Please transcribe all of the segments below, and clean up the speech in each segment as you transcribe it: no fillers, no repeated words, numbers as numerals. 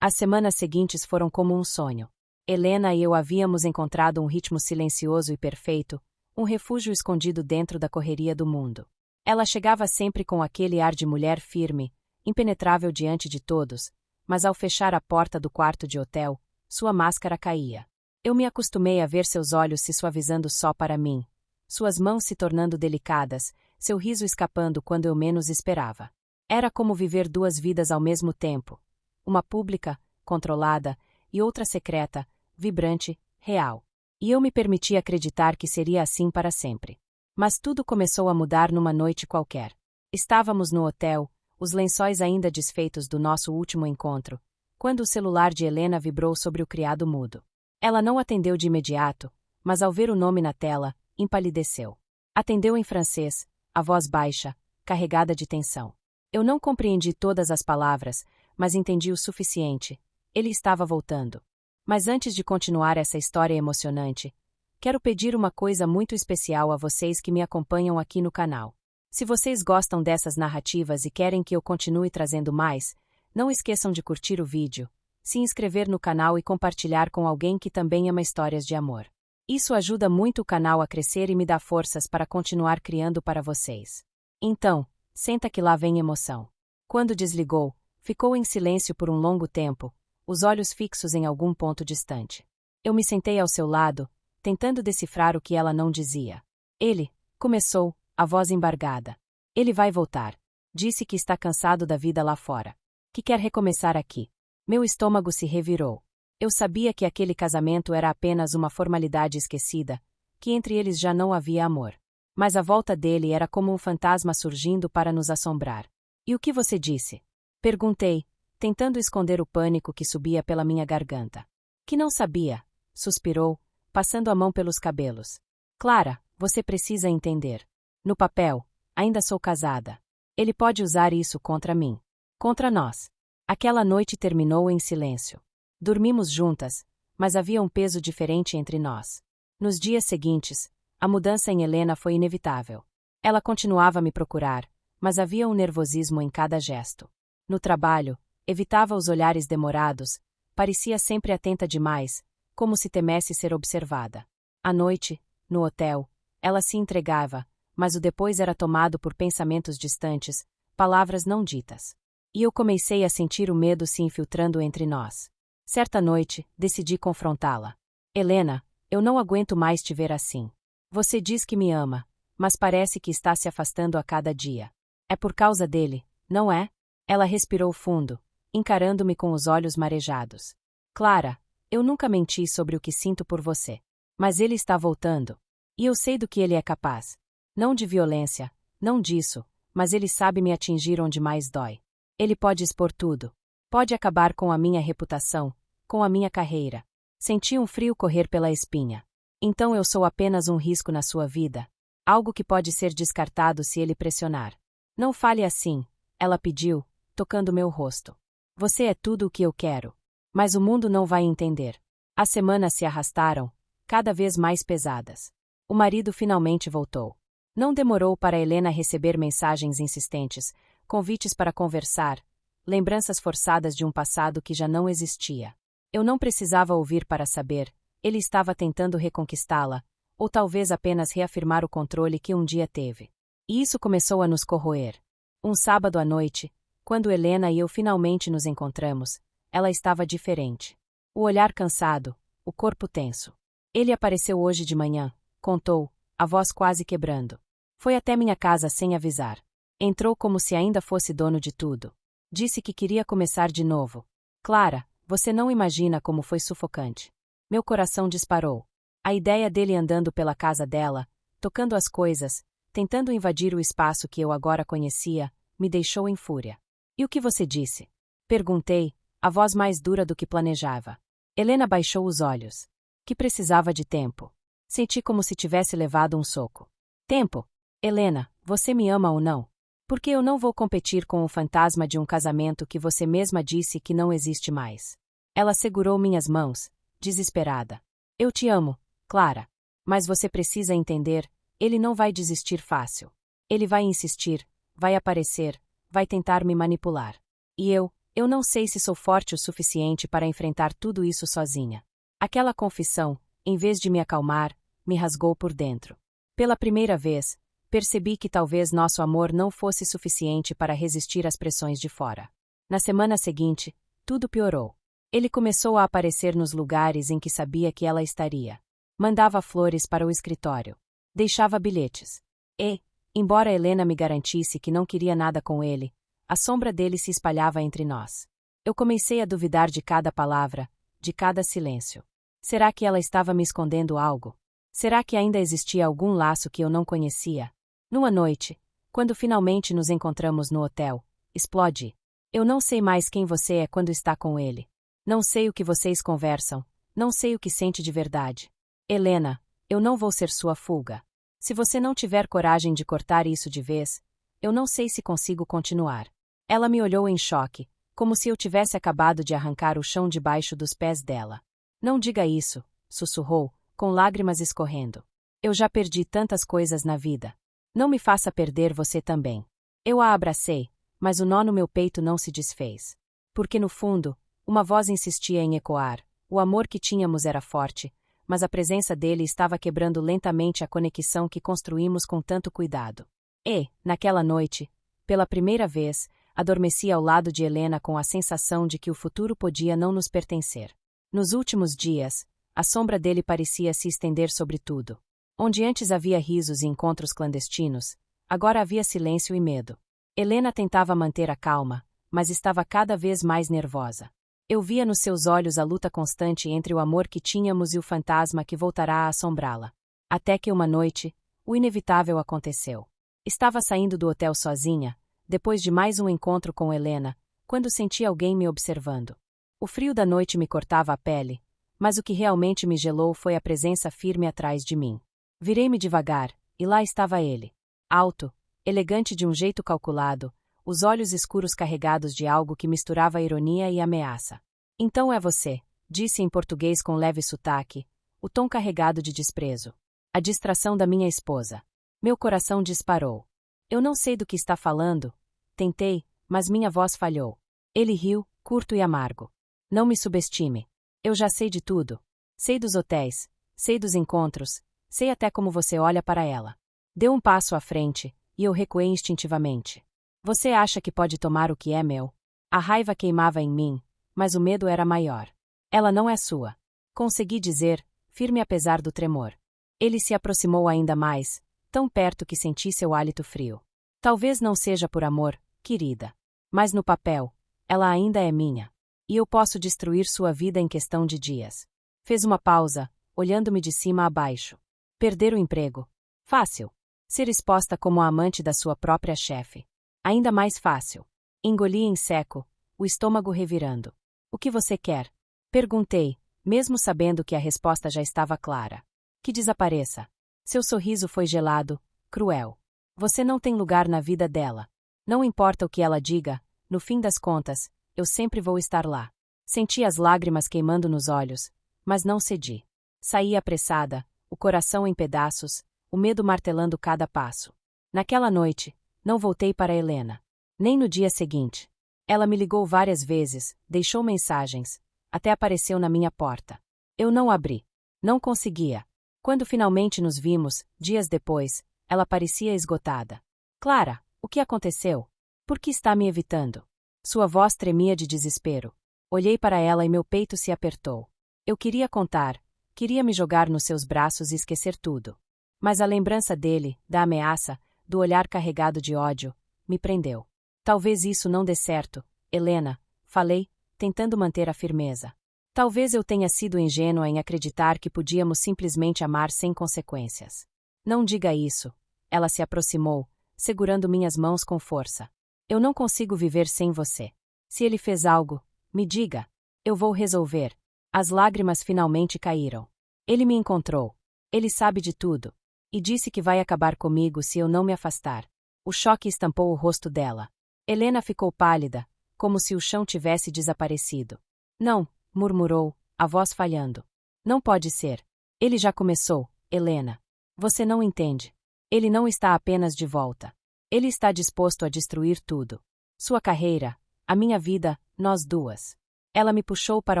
As semanas seguintes foram como um sonho. Helena e eu havíamos encontrado um ritmo silencioso e perfeito, um refúgio escondido dentro da correria do mundo. Ela chegava sempre com aquele ar de mulher firme, impenetrável diante de todos, mas ao fechar a porta do quarto de hotel, sua máscara caía. Eu me acostumei a ver seus olhos se suavizando só para mim, suas mãos se tornando delicadas, seu riso escapando quando eu menos esperava. Era como viver duas vidas ao mesmo tempo. Uma pública, controlada, e outra secreta, vibrante, real. E eu me permiti acreditar que seria assim para sempre. Mas tudo começou a mudar numa noite qualquer. Estávamos no hotel, os lençóis ainda desfeitos do nosso último encontro, quando o celular de Helena vibrou sobre o criado mudo. Ela não atendeu de imediato, mas ao ver o nome na tela, empalideceu. Atendeu em francês, a voz baixa, carregada de tensão. Eu não compreendi todas as palavras, mas entendi o suficiente. Ele estava voltando. Mas antes de continuar essa história emocionante, quero pedir uma coisa muito especial a vocês que me acompanham aqui no canal. Se vocês gostam dessas narrativas e querem que eu continue trazendo mais, não esqueçam de curtir o vídeo, se inscrever no canal e compartilhar com alguém que também ama histórias de amor. Isso ajuda muito o canal a crescer e me dá forças para continuar criando para vocês. Então, senta que lá vem emoção. Quando desligou, ficou em silêncio por um longo tempo, os olhos fixos em algum ponto distante. Eu me sentei ao seu lado, tentando decifrar o que ela não dizia. Ele, começou, a voz embargada. Ele vai voltar. Disse que está cansado da vida lá fora. Que quer recomeçar aqui. Meu estômago se revirou. Eu sabia que aquele casamento era apenas uma formalidade esquecida, que entre eles já não havia amor. Mas a volta dele era como um fantasma surgindo para nos assombrar. E o que você disse? Perguntei, tentando esconder o pânico que subia pela minha garganta. Que não sabia, suspirou, passando a mão pelos cabelos. Clara, você precisa entender. No papel, ainda sou casada. Ele pode usar isso contra mim. Contra nós. Aquela noite terminou em silêncio. Dormimos juntas, mas havia um peso diferente entre nós. Nos dias seguintes, a mudança em Helena foi inevitável. Ela continuava a me procurar, mas havia um nervosismo em cada gesto. No trabalho, evitava os olhares demorados, parecia sempre atenta demais, como se temesse ser observada. À noite, no hotel, ela se entregava, mas o depois era tomado por pensamentos distantes, palavras não ditas. E eu comecei a sentir o medo se infiltrando entre nós. Certa noite, decidi confrontá-la. Helena, eu não aguento mais te ver assim. Você diz que me ama, mas parece que está se afastando a cada dia. É por causa dele, não é? Ela respirou fundo, encarando-me com os olhos marejados. Clara, eu nunca menti sobre o que sinto por você. Mas ele está voltando. E eu sei do que ele é capaz. Não de violência, não disso, mas ele sabe me atingir onde mais dói. Ele pode expor tudo. Pode acabar com a minha reputação, com a minha carreira. Senti um frio correr pela espinha. Então eu sou apenas um risco na sua vida. Algo que pode ser descartado se ele pressionar. Não fale assim, ela pediu, tocando meu rosto. Você é tudo o que eu quero. Mas o mundo não vai entender. As semanas se arrastaram, cada vez mais pesadas. O marido finalmente voltou. Não demorou para Helena receber mensagens insistentes, convites para conversar, lembranças forçadas de um passado que já não existia. Eu não precisava ouvir para saber, ele estava tentando reconquistá-la, ou talvez apenas reafirmar o controle que um dia teve. E isso começou a nos corroer. Um sábado à noite, quando Helena e eu finalmente nos encontramos, ela estava diferente. O olhar cansado, o corpo tenso. Ele apareceu hoje de manhã, contou, a voz quase quebrando. Foi até minha casa sem avisar. Entrou como se ainda fosse dono de tudo. Disse que queria começar de novo. Clara, você não imagina como foi sufocante. Meu coração disparou. A ideia dele andando pela casa dela, tocando as coisas, tentando invadir o espaço que eu agora conhecia, me deixou em fúria. E o que você disse? Perguntei, a voz mais dura do que planejava. Helena baixou os olhos. Que precisava de tempo. Senti como se tivesse levado um soco. Tempo? Helena, você me ama ou não? Porque eu não vou competir com o fantasma de um casamento que você mesma disse que não existe mais. Ela segurou minhas mãos, desesperada. Eu te amo, Clara. Mas você precisa entender, ele não vai desistir fácil. Ele vai insistir, vai aparecer, vai tentar me manipular. E eu, Eu não sei se sou forte o suficiente para enfrentar tudo isso sozinha. Aquela confissão, em vez de me acalmar, me rasgou por dentro. Pela primeira vez, percebi que talvez nosso amor não fosse suficiente para resistir às pressões de fora. Na semana seguinte, tudo piorou. Ele começou a aparecer nos lugares em que sabia que ela estaria. Mandava flores para o escritório. Deixava bilhetes. E, embora Helena me garantisse que não queria nada com ele, a sombra dele se espalhava entre nós. Eu comecei a duvidar de cada palavra, de cada silêncio. Será que ela estava me escondendo algo? Será que ainda existia algum laço que eu não conhecia? Numa noite, quando finalmente nos encontramos no hotel, explode. Eu não sei mais quem você é quando está com ele. Não sei o que vocês conversam, não sei o que sente de verdade. Helena, eu não vou ser sua fuga. Se você não tiver coragem de cortar isso de vez, eu não sei se consigo continuar. Ela me olhou em choque, como se eu tivesse acabado de arrancar o chão debaixo dos pés dela. Não diga isso, sussurrou, com lágrimas escorrendo. Eu já perdi tantas coisas na vida. Não me faça perder você também. Eu a abracei, mas o nó no meu peito não se desfez. Porque no fundo, uma voz insistia em ecoar. O amor que tínhamos era forte, mas a presença dele estava quebrando lentamente a conexão que construímos com tanto cuidado. E, naquela noite, pela primeira vez, adormeci ao lado de Helena com a sensação de que o futuro podia não nos pertencer. Nos últimos dias, a sombra dele parecia se estender sobre tudo. Onde antes havia risos e encontros clandestinos, agora havia silêncio e medo. Helena tentava manter a calma, mas estava cada vez mais nervosa. Eu via nos seus olhos a luta constante entre o amor que tínhamos e o fantasma que voltará a assombrá-la. Até que uma noite, o inevitável aconteceu. Estava saindo do hotel sozinha, depois de mais um encontro com Helena, quando senti alguém me observando. O frio da noite me cortava a pele, mas o que realmente me gelou foi a presença firme atrás de mim. Virei-me devagar, e lá estava ele. Alto, elegante de um jeito calculado, os olhos escuros carregados de algo que misturava ironia e ameaça. Então é você, disse em português com leve sotaque, o tom carregado de desprezo. A distração da minha esposa. Meu coração disparou. Eu não sei do que está falando. Tentei, mas minha voz falhou. Ele riu, curto e amargo. Não me subestime. Eu já sei de tudo. Sei dos hotéis, sei dos encontros, sei até como você olha para ela. Deu um passo à frente, e eu recuei instintivamente. Você acha que pode tomar o que é meu? A raiva queimava em mim, mas o medo era maior. Ela não é sua. Consegui dizer, firme apesar do tremor. Ele se aproximou ainda mais, tão perto que senti seu hálito frio. Talvez não seja por amor, querida. Mas no papel, ela ainda é minha. E eu posso destruir sua vida em questão de dias. Fez uma pausa, olhando-me de cima a baixo. Perder o emprego. Fácil. Ser exposta como a amante da sua própria chefe. Ainda mais fácil. Engoli em seco, o estômago revirando. O que você quer? Perguntei, mesmo sabendo que a resposta já estava clara. Que desapareça. Seu sorriso foi gelado, cruel. Você não tem lugar na vida dela. Não importa o que ela diga, no fim das contas, eu sempre vou estar lá. Senti as lágrimas queimando nos olhos, mas não cedi. Saí apressada, o coração em pedaços, o medo martelando cada passo. Naquela noite, não voltei para Helena. Nem no dia seguinte. Ela me ligou várias vezes, deixou mensagens, até apareceu na minha porta. Eu não abri. Não conseguia. Quando finalmente nos vimos, dias depois, ela parecia esgotada. Clara, o que aconteceu? Por que está me evitando? Sua voz tremia de desespero. Olhei para ela e meu peito se apertou. Eu queria contar, queria me jogar nos seus braços e esquecer tudo. Mas a lembrança dele, da ameaça, do olhar carregado de ódio, me prendeu. Talvez isso não dê certo, Helena, falei, tentando manter a firmeza. Talvez eu tenha sido ingênua em acreditar que podíamos simplesmente amar sem consequências. Não diga isso. Ela se aproximou, segurando minhas mãos com força. Eu não consigo viver sem você. Se ele fez algo, me diga. Eu vou resolver. As lágrimas finalmente caíram. Ele me encontrou. Ele sabe de tudo. E disse que vai acabar comigo se eu não me afastar. O choque estampou o rosto dela. Helena ficou pálida, como se o chão tivesse desaparecido. Não, murmurou, a voz falhando. Não pode ser. Ele já começou, Helena. Você não entende. Ele não está apenas de volta. Ele está disposto a destruir tudo. Sua carreira, A minha vida, nós duas. Ela me puxou para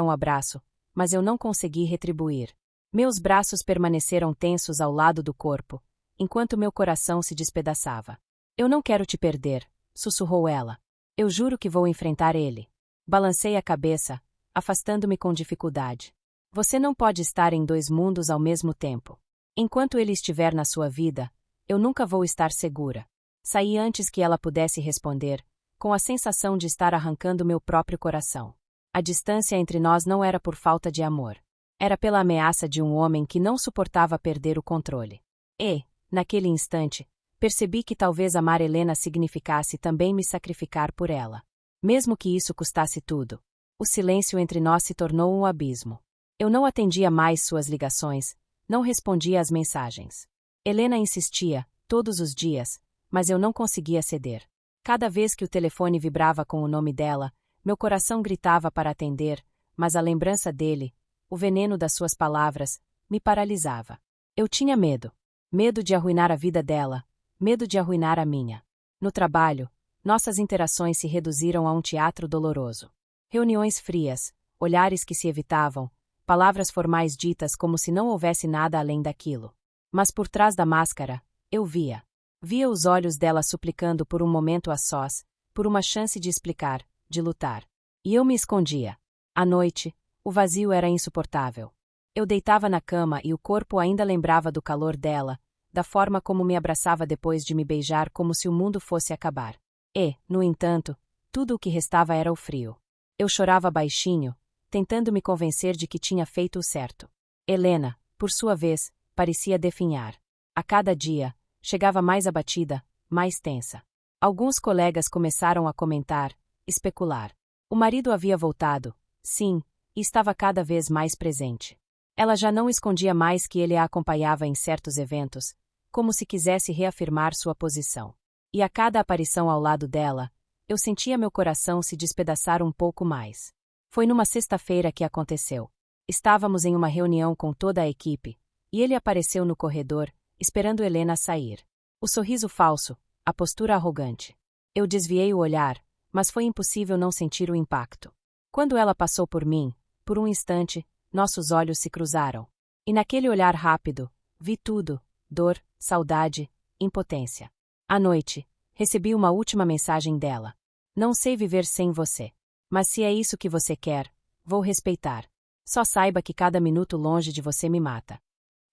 um abraço, mas eu não consegui retribuir. Meus braços permaneceram tensos ao lado do corpo, enquanto meu coração se despedaçava. Eu não quero te perder, sussurrou ela. Eu juro que vou enfrentar ele. Balancei a cabeça, afastando-me com dificuldade. Você não pode estar em dois mundos ao mesmo tempo. Enquanto ele estiver na sua vida, eu nunca vou estar segura. Saí antes que ela pudesse responder, com a sensação de estar arrancando meu próprio coração. A distância entre nós não era por falta de amor. Era pela ameaça de um homem que não suportava perder o controle. E, naquele instante, percebi que talvez amar Helena significasse também me sacrificar por ela. Mesmo que isso custasse tudo. O silêncio entre nós se tornou um abismo. Eu não atendia mais suas ligações, não respondia às mensagens. Helena insistia, todos os dias, mas eu não conseguia ceder. Cada vez que o telefone vibrava com o nome dela, meu coração gritava para atender, mas a lembrança dele, o veneno das suas palavras, me paralisava. Eu tinha medo. Medo de arruinar a vida dela, medo de arruinar a minha. No trabalho, nossas interações se reduziram a um teatro doloroso. Reuniões frias, olhares que se evitavam, palavras formais ditas como se não houvesse nada além daquilo. Mas por trás da máscara, eu via. Via os olhos dela suplicando por um momento a sós, por uma chance de explicar, de lutar. E eu me escondia. À noite, o vazio era insuportável. Eu deitava na cama e o corpo ainda lembrava do calor dela, da forma como me abraçava depois de me beijar como se o mundo fosse acabar. E, no entanto, tudo o que restava era o frio. Eu chorava baixinho, tentando me convencer de que tinha feito o certo. Helena, por sua vez, parecia definhar. A cada dia, chegava mais abatida, mais tensa. Alguns colegas começaram a comentar, especular. O marido havia voltado, sim, e estava cada vez mais presente. Ela já não escondia mais que ele a acompanhava em certos eventos, como se quisesse reafirmar sua posição. E a cada aparição ao lado dela, eu sentia meu coração se despedaçar um pouco mais. Foi numa sexta-feira que aconteceu. Estávamos em uma reunião com toda a equipe, e ele apareceu no corredor, esperando Helena sair. O sorriso falso, a postura arrogante. Eu desviei o olhar, mas foi impossível não sentir o impacto. Quando ela passou por mim, por um instante, nossos olhos se cruzaram. E naquele olhar rápido, vi tudo: dor, saudade, impotência. À noite, recebi uma última mensagem dela. Não sei viver sem você. Mas se é isso que você quer, vou respeitar. Só saiba que cada minuto longe de você me mata.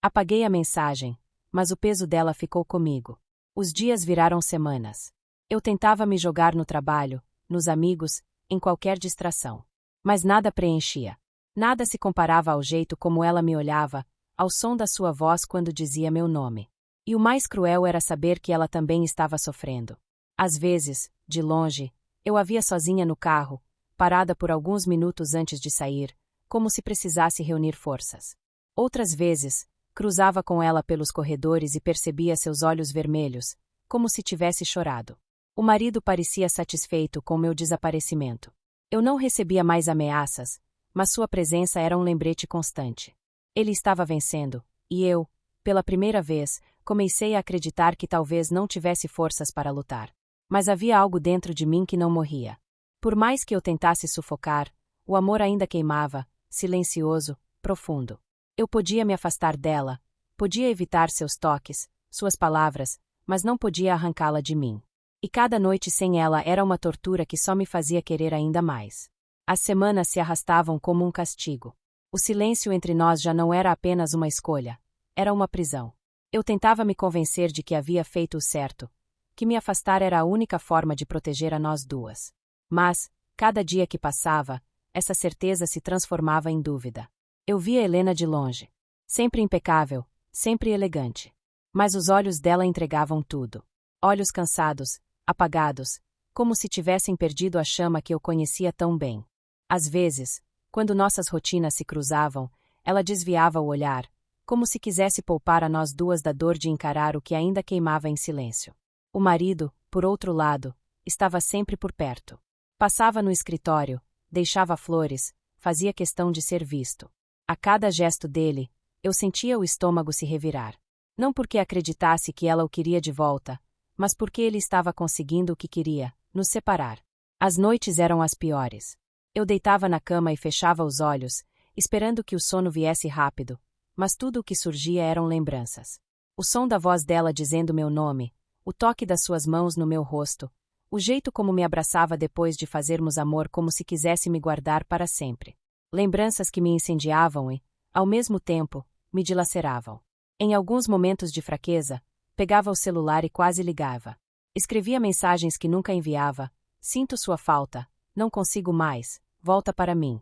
Apaguei a mensagem, mas o peso dela ficou comigo. Os dias viraram semanas. Eu tentava me jogar no trabalho, nos amigos, em qualquer distração. Mas nada preenchia. Nada se comparava ao jeito como ela me olhava, ao som da sua voz quando dizia meu nome. E o mais cruel era saber que ela também estava sofrendo. Às vezes, de longe, eu a via sozinha no carro, parada por alguns minutos antes de sair, como se precisasse reunir forças. Outras vezes, cruzava com ela pelos corredores e percebia seus olhos vermelhos, como se tivesse chorado. O marido parecia satisfeito com meu desaparecimento. Eu não recebia mais ameaças, mas sua presença era um lembrete constante. Ele estava vencendo, e eu, pela primeira vez, comecei a acreditar que talvez não tivesse forças para lutar. Mas havia algo dentro de mim que não morria. Por mais que eu tentasse sufocar, o amor ainda queimava, silencioso, profundo. Eu podia me afastar dela, podia evitar seus toques, suas palavras, mas não podia arrancá-la de mim. E cada noite sem ela era uma tortura que só me fazia querer ainda mais. As semanas se arrastavam como um castigo. O silêncio entre nós já não era apenas uma escolha, era uma prisão. Eu tentava me convencer de que havia feito o certo, que me afastar era a única forma de proteger a nós duas. Mas, cada dia que passava, essa certeza se transformava em dúvida. Eu via Helena de longe. Sempre impecável, sempre elegante. Mas os olhos dela entregavam tudo. Olhos cansados, apagados, como se tivessem perdido a chama que eu conhecia tão bem. Às vezes, quando nossas rotinas se cruzavam, ela desviava o olhar, como se quisesse poupar a nós duas da dor de encarar o que ainda queimava em silêncio. O marido, por outro lado, estava sempre por perto. Passava no escritório, deixava flores, fazia questão de ser visto. A cada gesto dele, eu sentia o estômago se revirar. Não porque acreditasse que ela o queria de volta, mas porque ele estava conseguindo o que queria, nos separar. As noites eram as piores. Eu deitava na cama e fechava os olhos, esperando que o sono viesse rápido, mas tudo o que surgia eram lembranças. O som da voz dela dizendo meu nome, o toque das suas mãos no meu rosto, o jeito como me abraçava depois de fazermos amor como se quisesse me guardar para sempre. Lembranças que me incendiavam e, ao mesmo tempo, me dilaceravam. Em alguns momentos de fraqueza, pegava o celular e quase ligava. Escrevia mensagens que nunca enviava. Sinto sua falta, não consigo mais, volta para mim.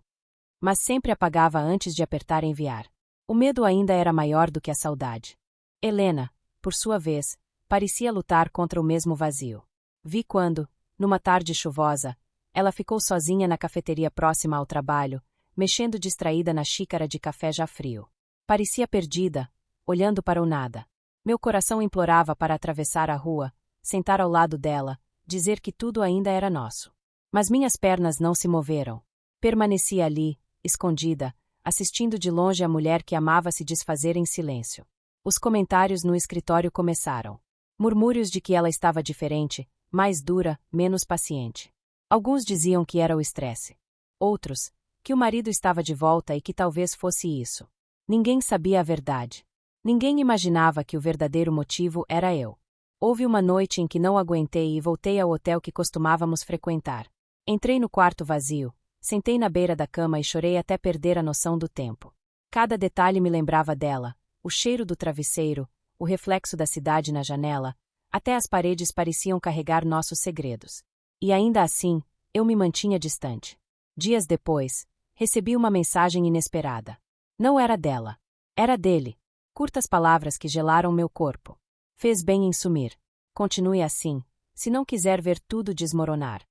Mas sempre apagava antes de apertar enviar. O medo ainda era maior do que a saudade. Helena, por sua vez, parecia lutar contra o mesmo vazio. Vi quando, numa tarde chuvosa, ela ficou sozinha na cafeteria próxima ao trabalho, mexendo distraída na xícara de café já frio. Parecia perdida, olhando para o nada. Meu coração implorava para atravessar a rua, sentar ao lado dela, dizer que tudo ainda era nosso. Mas minhas pernas não se moveram. Permaneci ali, escondida, assistindo de longe a mulher que amava se desfazer em silêncio. Os comentários no escritório começaram. Murmúrios de que ela estava diferente, mais dura, menos paciente. Alguns diziam que era o estresse. Outros, que o marido estava de volta e que talvez fosse isso. Ninguém sabia a verdade. Ninguém imaginava que o verdadeiro motivo era eu. Houve uma noite em que não aguentei e voltei ao hotel que costumávamos frequentar. Entrei no quarto vazio, sentei na beira da cama e chorei até perder a noção do tempo. Cada detalhe me lembrava dela, o cheiro do travesseiro, o reflexo da cidade na janela, até as paredes pareciam carregar nossos segredos. E ainda assim, eu me mantinha distante. Dias depois, recebi uma mensagem inesperada. Não era dela. Era dele. Curtas palavras que gelaram meu corpo. Fez bem em sumir. Continue assim, se não quiser ver tudo desmoronar.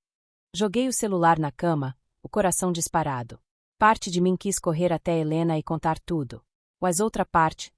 Joguei o celular na cama, o coração disparado. Parte de mim quis correr até Helena e contar tudo. Mas outra parte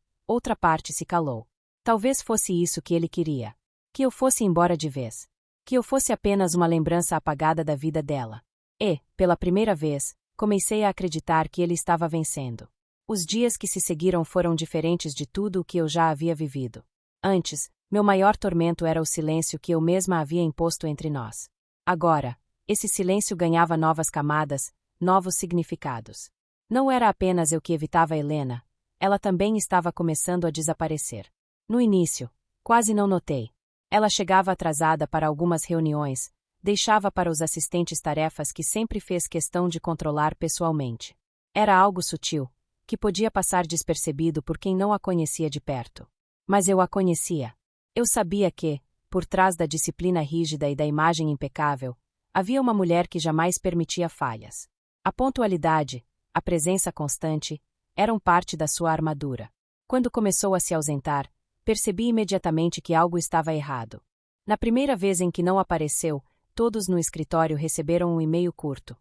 se calou. Talvez fosse isso que ele queria. Que eu fosse embora de vez. Que eu fosse apenas uma lembrança apagada da vida dela. E, pela primeira vez, comecei a acreditar que ele estava vencendo. Os dias que se seguiram foram diferentes de tudo o que eu já havia vivido. Antes, meu maior tormento era o silêncio que eu mesma havia imposto entre nós. Agora, esse silêncio ganhava novas camadas, novos significados. Não era apenas eu que evitava Helena, ela também estava começando a desaparecer. No início, quase não notei. Ela chegava atrasada para algumas reuniões, deixava para os assistentes tarefas que sempre fez questão de controlar pessoalmente. Era algo sutil, que podia passar despercebido por quem não a conhecia de perto. Mas eu a conhecia. Eu sabia que, por trás da disciplina rígida e da imagem impecável, havia uma mulher que jamais permitia falhas. A pontualidade, a presença constante, eram parte da sua armadura. Quando começou a se ausentar, percebi imediatamente que algo estava errado. Na primeira vez em que não apareceu, todos no escritório receberam um e-mail curto.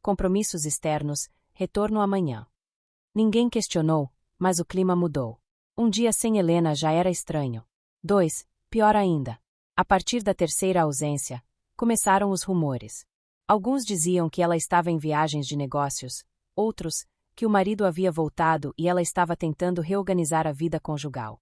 Compromissos externos, retorno amanhã. Ninguém questionou, mas o clima mudou. Um dia sem Helena já era estranho. 2, pior ainda. A partir da terceira ausência, começaram os rumores. Alguns diziam que ela estava em viagens de negócios, outros, que o marido havia voltado e ela estava tentando reorganizar a vida conjugal.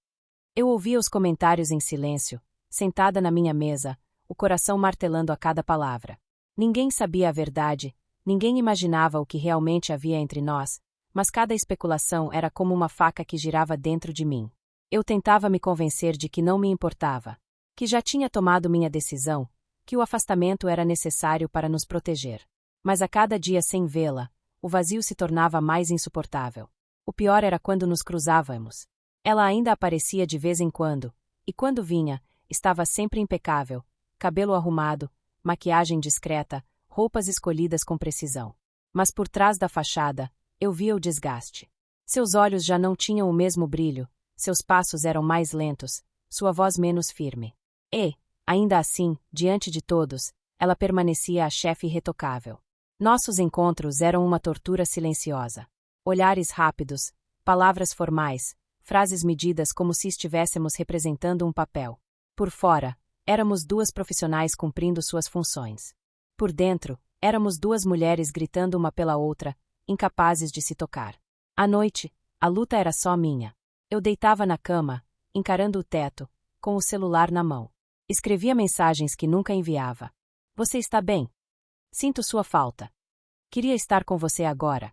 Eu ouvia os comentários em silêncio, sentada na minha mesa, o coração martelando a cada palavra. Ninguém sabia a verdade, ninguém imaginava o que realmente havia entre nós, mas cada especulação era como uma faca que girava dentro de mim. Eu tentava me convencer de que não me importava, que já tinha tomado minha decisão, que o afastamento era necessário para nos proteger. Mas a cada dia sem vê-la, o vazio se tornava mais insuportável. O pior era quando nos cruzávamos. Ela ainda aparecia de vez em quando, e quando vinha, estava sempre impecável, cabelo arrumado, maquiagem discreta, roupas escolhidas com precisão. Mas por trás da fachada, eu via o desgaste. Seus olhos já não tinham o mesmo brilho, seus passos eram mais lentos, sua voz menos firme. E, ainda assim, diante de todos, ela permanecia a chefe irretocável. Nossos encontros eram uma tortura silenciosa. Olhares rápidos, palavras formais, frases medidas como se estivéssemos representando um papel. Por fora, éramos duas profissionais cumprindo suas funções. Por dentro, éramos duas mulheres gritando uma pela outra, incapazes de se tocar. À noite, a luta era só minha. Eu deitava na cama, encarando o teto, com o celular na mão. Escrevia mensagens que nunca enviava. Você está bem? Sinto sua falta. Queria estar com você agora.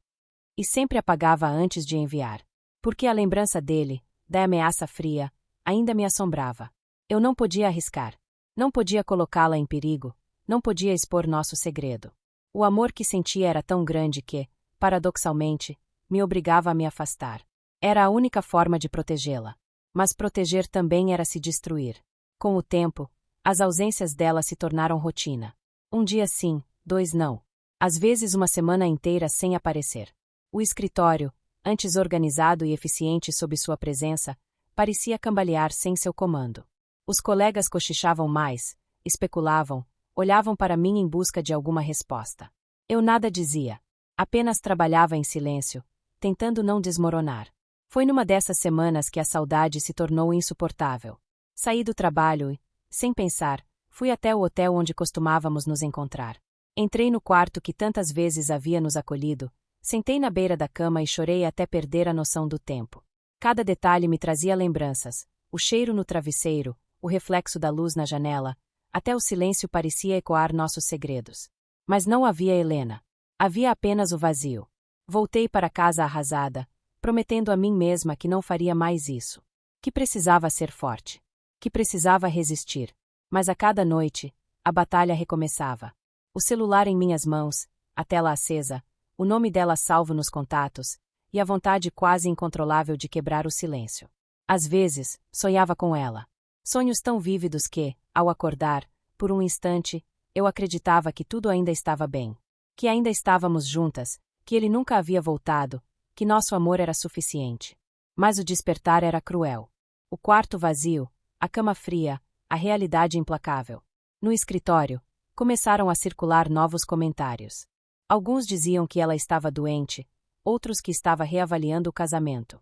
E sempre apagava antes de enviar. Porque a lembrança dele, da ameaça fria, ainda me assombrava. Eu não podia arriscar. Não podia colocá-la em perigo. Não podia expor nosso segredo. O amor que sentia era tão grande que, paradoxalmente, me obrigava a me afastar. Era a única forma de protegê-la. Mas proteger também era se destruir. Com o tempo, as ausências dela se tornaram rotina. Um dia sim, 2 não. Às vezes uma semana inteira sem aparecer. O escritório, antes organizado e eficiente sob sua presença, parecia cambalear sem seu comando. Os colegas cochichavam mais, especulavam, olhavam para mim em busca de alguma resposta. Eu nada dizia. Apenas trabalhava em silêncio, tentando não desmoronar. Foi numa dessas semanas que a saudade se tornou insuportável. Saí do trabalho e, sem pensar, fui até o hotel onde costumávamos nos encontrar. Entrei no quarto que tantas vezes havia nos acolhido, sentei na beira da cama e chorei até perder a noção do tempo. Cada detalhe me trazia lembranças, o cheiro no travesseiro, o reflexo da luz na janela, até o silêncio parecia ecoar nossos segredos. Mas não havia Helena. Havia apenas o vazio. Voltei para casa arrasada, prometendo a mim mesma que não faria mais isso. Que precisava ser forte. Que precisava resistir. Mas a cada noite, a batalha recomeçava. O celular em minhas mãos, a tela acesa, o nome dela salvo nos contatos, e a vontade quase incontrolável de quebrar o silêncio. Às vezes, sonhava com ela. Sonhos tão vívidos que, ao acordar, por um instante, eu acreditava que tudo ainda estava bem. Que ainda estávamos juntas, que ele nunca havia voltado, que nosso amor era suficiente. Mas o despertar era cruel. O quarto vazio, a cama fria, a realidade implacável. No escritório, começaram a circular novos comentários. Alguns diziam que ela estava doente, outros que estava reavaliando o casamento.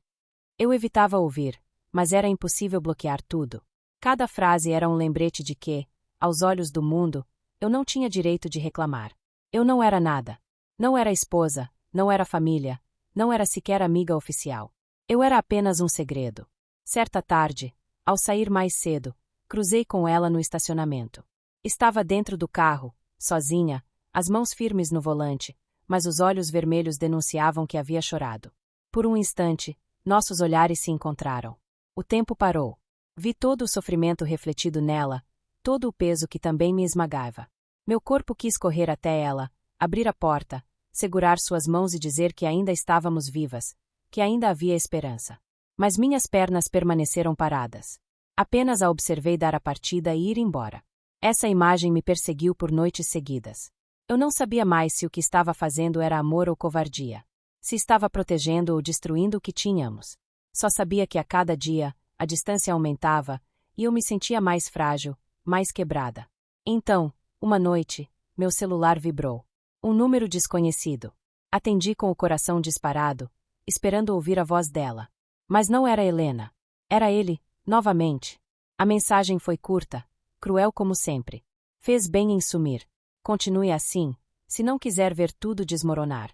Eu evitava ouvir, mas era impossível bloquear tudo. Cada frase era um lembrete de que, aos olhos do mundo, eu não tinha direito de reclamar. Eu não era nada. Não era esposa, não era família, não era sequer amiga oficial. Eu era apenas um segredo. Certa tarde, ao sair mais cedo, cruzei com ela no estacionamento. Estava dentro do carro, sozinha, as mãos firmes no volante, mas os olhos vermelhos denunciavam que havia chorado. Por um instante, nossos olhares se encontraram. O tempo parou. Vi todo o sofrimento refletido nela, todo o peso que também me esmagava. Meu corpo quis correr até ela, abrir a porta, segurar suas mãos e dizer que ainda estávamos vivas, que ainda havia esperança. Mas minhas pernas permaneceram paradas. Apenas a observei dar a partida e ir embora. Essa imagem me perseguiu por noites seguidas. Eu não sabia mais se o que estava fazendo era amor ou covardia. Se estava protegendo ou destruindo o que tínhamos. Só sabia que a cada dia, a distância aumentava, e eu me sentia mais frágil, mais quebrada. Então, uma noite, meu celular vibrou. Um número desconhecido. Atendi com o coração disparado, esperando ouvir a voz dela. Mas não era Helena. Era ele, novamente. A mensagem foi curta, cruel como sempre. Fez bem em sumir. Continue assim, se não quiser ver tudo desmoronar.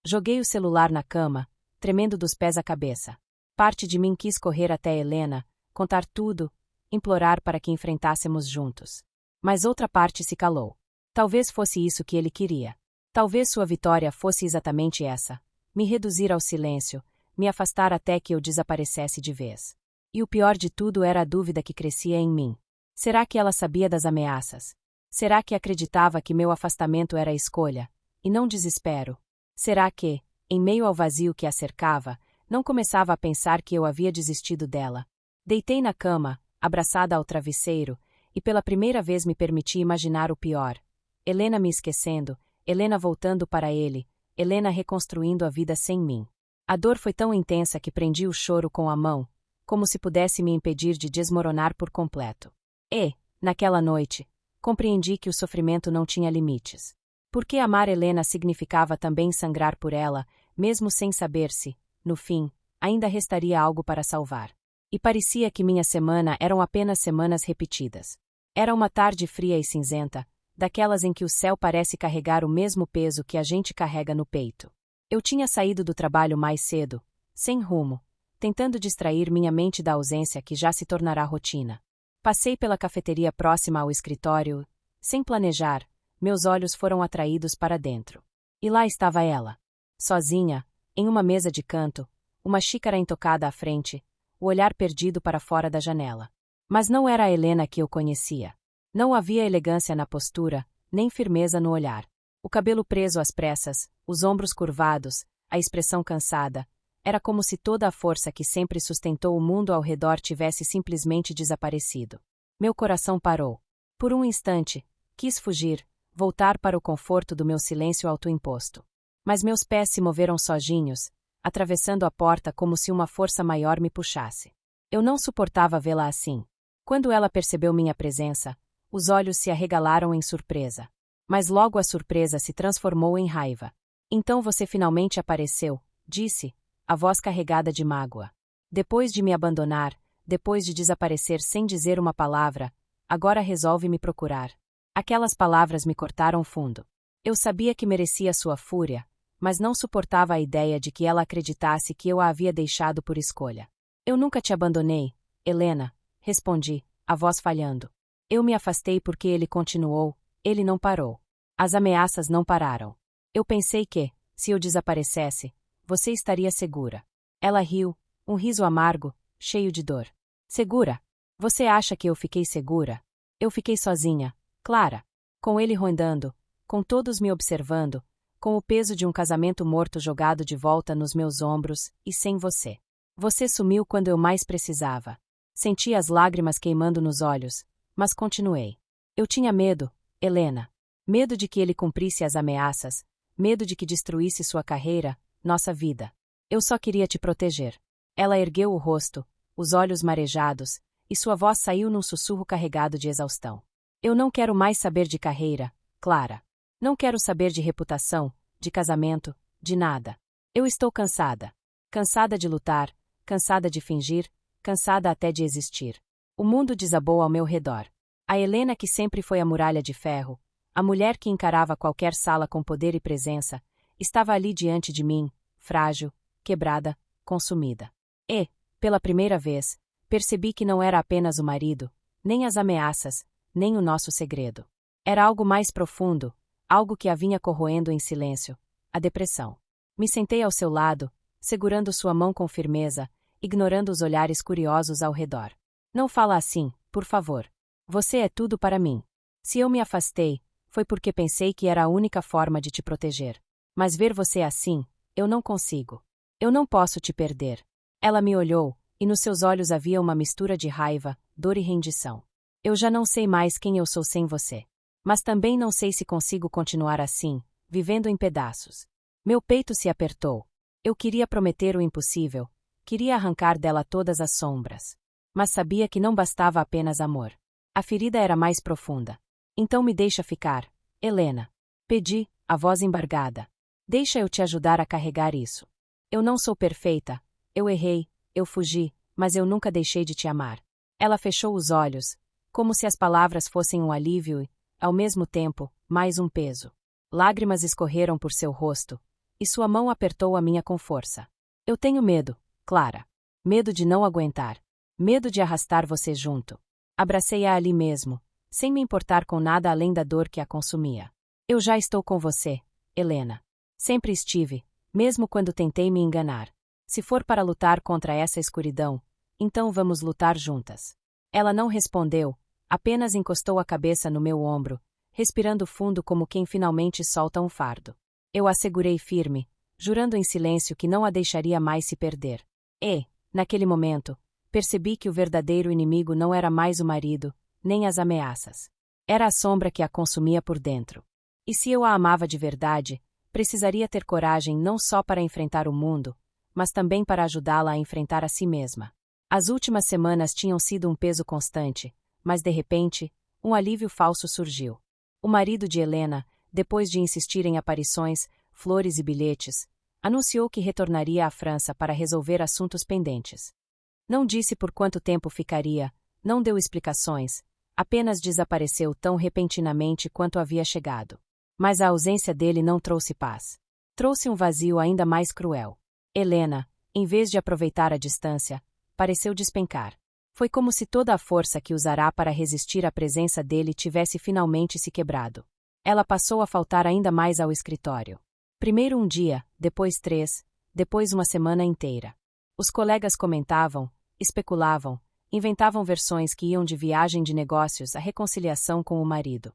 Joguei o celular na cama, tremendo dos pés à cabeça. Parte de mim quis correr até Helena, contar tudo, implorar para que enfrentássemos juntos. Mas outra parte se calou. Talvez fosse isso que ele queria. Talvez sua vitória fosse exatamente essa: me reduzir ao silêncio, me afastar até que eu desaparecesse de vez. E o pior de tudo era a dúvida que crescia em mim. Será que ela sabia das ameaças? Será que acreditava que meu afastamento era escolha, e não desespero? Será que, em meio ao vazio que a cercava, não começava a pensar que eu havia desistido dela? Deitei na cama, abraçada ao travesseiro, e pela primeira vez me permiti imaginar o pior. Helena me esquecendo, Helena voltando para ele, Helena reconstruindo a vida sem mim. A dor foi tão intensa que prendi o choro com a mão, como se pudesse me impedir de desmoronar por completo. E, naquela noite, compreendi que o sofrimento não tinha limites. Porque amar Helena significava também sangrar por ela, mesmo sem saber se, no fim, ainda restaria algo para salvar. E parecia que minha semana eram apenas semanas repetidas. Era uma tarde fria e cinzenta, daquelas em que o céu parece carregar o mesmo peso que a gente carrega no peito. Eu tinha saído do trabalho mais cedo, sem rumo, tentando distrair minha mente da ausência que já se tornará rotina. Passei pela cafeteria próxima ao escritório, sem planejar, meus olhos foram atraídos para dentro. E lá estava ela. Sozinha, em uma mesa de canto, uma xícara intocada à frente, o olhar perdido para fora da janela. Mas não era a Helena que eu conhecia. Não havia elegância na postura, nem firmeza no olhar. O cabelo preso às pressas, os ombros curvados, a expressão cansada. Era como se toda a força que sempre sustentou o mundo ao redor tivesse simplesmente desaparecido. Meu coração parou. Por um instante, quis fugir, voltar para o conforto do meu silêncio autoimposto. Mas meus pés se moveram sozinhos, atravessando a porta como se uma força maior me puxasse. Eu não suportava vê-la assim. Quando ela percebeu minha presença, os olhos se arregalaram em surpresa. Mas logo a surpresa se transformou em raiva. Então você finalmente apareceu, disse, a voz carregada de mágoa. Depois de me abandonar, depois de desaparecer sem dizer uma palavra, agora resolve me procurar. Aquelas palavras me cortaram fundo. Eu sabia que merecia sua fúria, mas não suportava a ideia de que ela acreditasse que eu a havia deixado por escolha. Eu nunca te abandonei, Helena, respondi, a voz falhando. Eu me afastei porque ele continuou, ele não parou. As ameaças não pararam. Eu pensei que, se eu desaparecesse, você estaria segura. Ela riu, um riso amargo, cheio de dor. Segura? Você acha que eu fiquei segura? Eu fiquei sozinha, Clara. Com ele rondando, com todos me observando, com o peso de um casamento morto jogado de volta nos meus ombros, e sem você. Você sumiu quando eu mais precisava. Senti as lágrimas queimando nos olhos, mas continuei. Eu tinha medo, Helena. Medo de que ele cumprisse as ameaças, medo de que destruísse sua carreira, nossa vida. Eu só queria te proteger. Ela ergueu o rosto, os olhos marejados, e sua voz saiu num sussurro carregado de exaustão. Eu não quero mais saber de carreira, Clara. Não quero saber de reputação, de casamento, de nada. Eu estou cansada. Cansada de lutar, cansada de fingir, cansada até de existir. O mundo desabou ao meu redor. A Helena que sempre foi a muralha de ferro, a mulher que encarava qualquer sala com poder e presença, estava ali diante de mim, frágil, quebrada, consumida. E, pela primeira vez, percebi que não era apenas o marido, nem as ameaças, nem o nosso segredo. Era algo mais profundo, algo que a vinha corroendo em silêncio, a depressão. Me sentei ao seu lado, segurando sua mão com firmeza, ignorando os olhares curiosos ao redor. Não fala assim, por favor. Você é tudo para mim. Se eu me afastei, foi porque pensei que era a única forma de te proteger. Mas ver você assim, eu não consigo. Eu não posso te perder. Ela me olhou, e nos seus olhos havia uma mistura de raiva, dor e rendição. Eu já não sei mais quem eu sou sem você. Mas também não sei se consigo continuar assim, vivendo em pedaços. Meu peito se apertou. Eu queria prometer o impossível, queria arrancar dela todas as sombras. Mas sabia que não bastava apenas amor. A ferida era mais profunda. Então me deixa ficar, Helena. Pedi, a voz embargada. Deixa eu te ajudar a carregar isso. Eu não sou perfeita, eu errei, eu fugi, mas eu nunca deixei de te amar. Ela fechou os olhos, como se as palavras fossem um alívio e, ao mesmo tempo, mais um peso. Lágrimas escorreram por seu rosto, e sua mão apertou a minha com força. Eu tenho medo, Clara. Medo de não aguentar. Medo de arrastar você junto. Abracei-a ali mesmo, sem me importar com nada além da dor que a consumia. Eu já estou com você, Helena. Sempre estive, mesmo quando tentei me enganar. Se for para lutar contra essa escuridão, então vamos lutar juntas. Ela não respondeu, apenas encostou a cabeça no meu ombro, respirando fundo como quem finalmente solta um fardo. Eu a segurei firme, jurando em silêncio que não a deixaria mais se perder. E, naquele momento, percebi que o verdadeiro inimigo não era mais o marido, nem as ameaças. Era a sombra que a consumia por dentro. E se eu a amava de verdade, precisaria ter coragem não só para enfrentar o mundo, mas também para ajudá-la a enfrentar a si mesma. As últimas semanas tinham sido um peso constante, mas de repente, um alívio falso surgiu. O marido de Helena, depois de insistir em aparições, flores e bilhetes, anunciou que retornaria à França para resolver assuntos pendentes. Não disse por quanto tempo ficaria, não deu explicações, apenas desapareceu tão repentinamente quanto havia chegado. Mas a ausência dele não trouxe paz. Trouxe um vazio ainda mais cruel. Helena, em vez de aproveitar a distância, pareceu despencar. Foi como se toda a força que usará para resistir à presença dele tivesse finalmente se quebrado. Ela passou a faltar ainda mais ao escritório. Primeiro um dia, depois 3, depois uma semana inteira. Os colegas comentavam, especulavam, inventavam versões que iam de viagem de negócios à reconciliação com o marido.